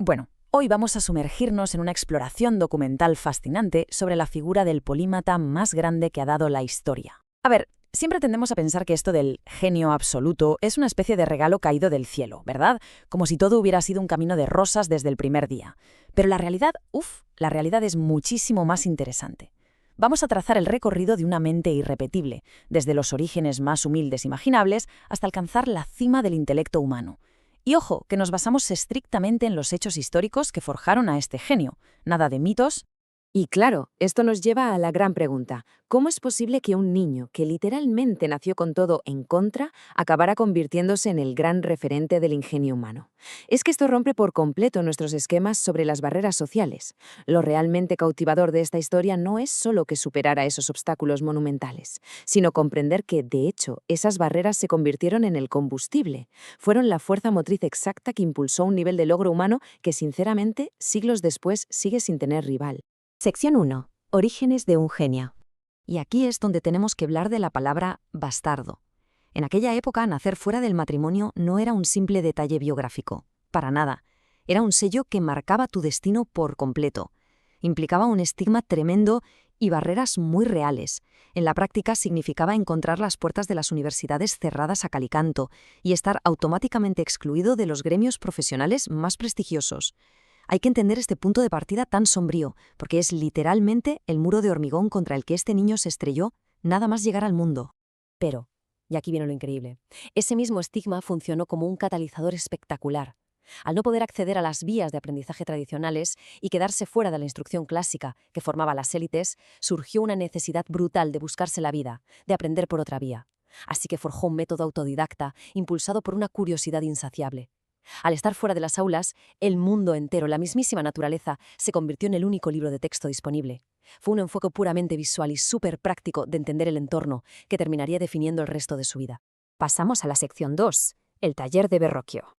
Bueno, hoy vamos a sumergirnos en una exploración documental fascinante sobre la figura del polímata más grande que ha dado la historia. A ver, siempre tendemos a pensar que esto del genio absoluto es una especie de regalo caído del cielo, ¿verdad? Como si todo hubiera sido un camino de rosas desde el primer día. Pero la realidad es muchísimo más interesante. Vamos a trazar el recorrido de una mente irrepetible, desde los orígenes más humildes imaginables hasta alcanzar la cima del intelecto humano. Y ojo, que nos basamos estrictamente en los hechos históricos que forjaron a este genio, nada de mitos. Y claro, esto nos lleva a la gran pregunta: ¿cómo es posible que un niño que literalmente nació con todo en contra acabara convirtiéndose en el gran referente del ingenio humano? Es que esto rompe por completo nuestros esquemas sobre las barreras sociales. Lo realmente cautivador de esta historia no es solo que superara esos obstáculos monumentales, sino comprender que, de hecho, esas barreras se convirtieron en el combustible. Fueron la fuerza motriz exacta que impulsó un nivel de logro humano que, sinceramente, siglos después sigue sin tener rival. Sección 1. Orígenes de un genio. Y aquí es donde tenemos que hablar de la palabra bastardo. En aquella época, nacer fuera del matrimonio no era un simple detalle biográfico, para nada. Era un sello que marcaba tu destino por completo. Implicaba un estigma tremendo y barreras muy reales. En la práctica significaba encontrar las puertas de las universidades cerradas a cal y canto y estar automáticamente excluido de los gremios profesionales más prestigiosos. Hay que entender este punto de partida tan sombrío, porque es literalmente el muro de hormigón contra el que este niño se estrelló nada más llegar al mundo. Pero, y aquí viene lo increíble, ese mismo estigma funcionó como un catalizador espectacular. Al no poder acceder a las vías de aprendizaje tradicionales y quedarse fuera de la instrucción clásica que formaba las élites, surgió una necesidad brutal de buscarse la vida, de aprender por otra vía. Así que forjó un método autodidacta, impulsado por una curiosidad insaciable. Al estar fuera de las aulas, el mundo entero, la mismísima naturaleza, se convirtió en el único libro de texto disponible. Fue un enfoque puramente visual y súper práctico de entender el entorno, que terminaría definiendo el resto de su vida. Pasamos a la sección 2, el taller de Verrocchio.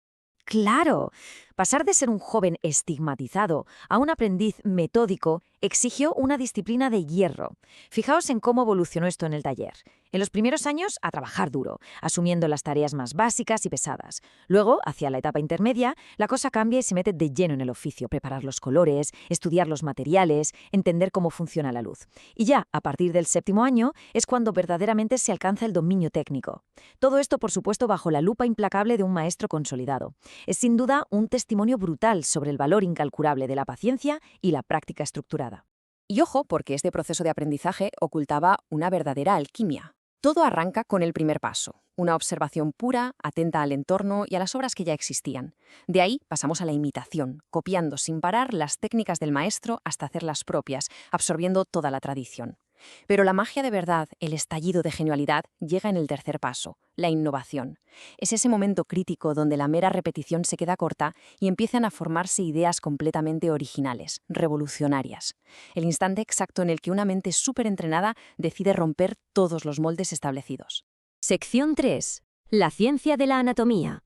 ¡Claro! Pasar de ser un joven estigmatizado a un aprendiz metódico exigió una disciplina de hierro. Fijaos en cómo evolucionó esto en el taller. En los primeros años, a trabajar duro, asumiendo las tareas más básicas y pesadas. Luego, hacia la etapa intermedia, la cosa cambia y se mete de lleno en el oficio, preparar los colores, estudiar los materiales, entender cómo funciona la luz. Y ya, a partir del séptimo año, es cuando verdaderamente se alcanza el dominio técnico. Todo esto, por supuesto, bajo la lupa implacable de un maestro consolidado. Es sin duda un testimonio brutal sobre el valor incalculable de la paciencia y la práctica estructurada. Y ojo, porque este proceso de aprendizaje ocultaba una verdadera alquimia. Todo arranca con el primer paso, una observación pura, atenta al entorno y a las obras que ya existían. De ahí pasamos a la imitación, copiando sin parar las técnicas del maestro hasta hacerlas propias, absorbiendo toda la tradición. Pero la magia de verdad, el estallido de genialidad, llega en el tercer paso, la innovación. Es ese momento crítico donde la mera repetición se queda corta y empiezan a formarse ideas completamente originales, revolucionarias. El instante exacto en el que una mente súper entrenada decide romper todos los moldes establecidos. Sección 3. La ciencia de la anatomía.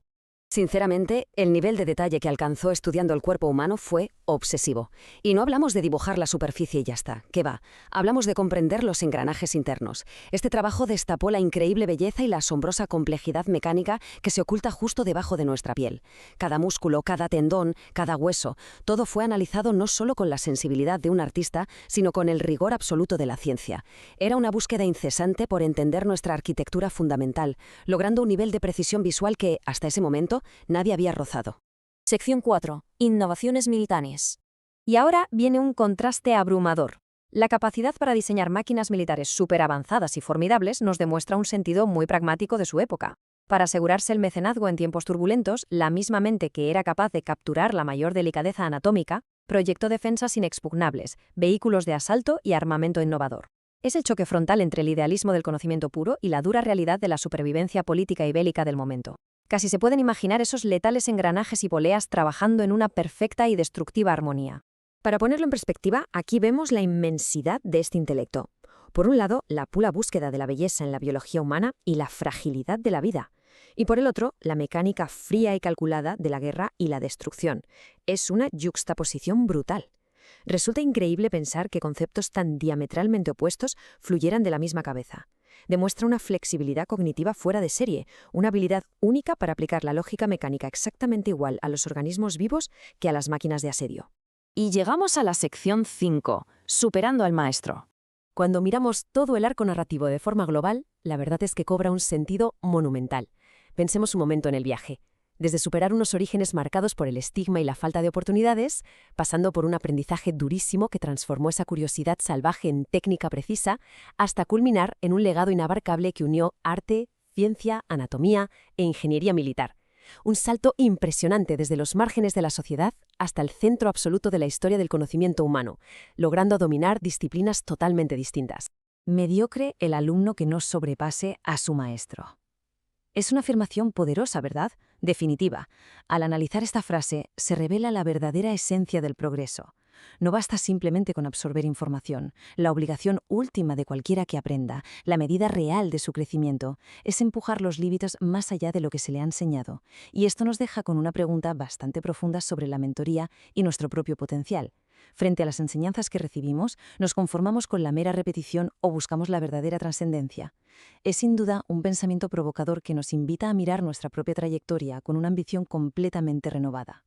Sinceramente, el nivel de detalle que alcanzó estudiando el cuerpo humano fue obsesivo. Y no hablamos de dibujar la superficie y ya está, ¿qué va? Hablamos de comprender los engranajes internos. Este trabajo destapó la increíble belleza y la asombrosa complejidad mecánica que se oculta justo debajo de nuestra piel. Cada músculo, cada tendón, cada hueso, todo fue analizado no solo con la sensibilidad de un artista, sino con el rigor absoluto de la ciencia. Era una búsqueda incesante por entender nuestra arquitectura fundamental, logrando un nivel de precisión visual que, hasta ese momento, nadie había rozado. Sección 4. Innovaciones militares. Y ahora viene un contraste abrumador. La capacidad para diseñar máquinas militares súper avanzadas y formidables nos demuestra un sentido muy pragmático de su época. Para asegurarse el mecenazgo en tiempos turbulentos, la misma mente que era capaz de capturar la mayor delicadeza anatómica, proyectó defensas inexpugnables, vehículos de asalto y armamento innovador. Es el choque frontal entre el idealismo del conocimiento puro y la dura realidad de la supervivencia política y bélica del momento. Casi se pueden imaginar esos letales engranajes y poleas trabajando en una perfecta y destructiva armonía. Para ponerlo en perspectiva, aquí vemos la inmensidad de este intelecto. Por un lado, la pura búsqueda de la belleza en la biología humana y la fragilidad de la vida. Y por el otro, la mecánica fría y calculada de la guerra y la destrucción. Es una yuxtaposición brutal. Resulta increíble pensar que conceptos tan diametralmente opuestos fluyeran de la misma cabeza. Demuestra una flexibilidad cognitiva fuera de serie, una habilidad única para aplicar la lógica mecánica exactamente igual a los organismos vivos que a las máquinas de asedio. Y llegamos a la sección 5, superando al maestro. Cuando miramos todo el arco narrativo de forma global, la verdad es que cobra un sentido monumental. Pensemos un momento en el viaje. Desde superar unos orígenes marcados por el estigma y la falta de oportunidades, pasando por un aprendizaje durísimo que transformó esa curiosidad salvaje en técnica precisa, hasta culminar en un legado inabarcable que unió arte, ciencia, anatomía e ingeniería militar. Un salto impresionante desde los márgenes de la sociedad hasta el centro absoluto de la historia del conocimiento humano, logrando dominar disciplinas totalmente distintas. Mediocre el alumno que no sobrepase a su maestro. Es una afirmación poderosa, ¿verdad? Definitiva. Al analizar esta frase, se revela la verdadera esencia del progreso. No basta simplemente con absorber información. La obligación última de cualquiera que aprenda, la medida real de su crecimiento, es empujar los límites más allá de lo que se le ha enseñado. Y esto nos deja con una pregunta bastante profunda sobre la mentoría y nuestro propio potencial. Frente a las enseñanzas que recibimos, ¿nos conformamos con la mera repetición o buscamos la verdadera trascendencia? Es sin duda un pensamiento provocador que nos invita a mirar nuestra propia trayectoria con una ambición completamente renovada.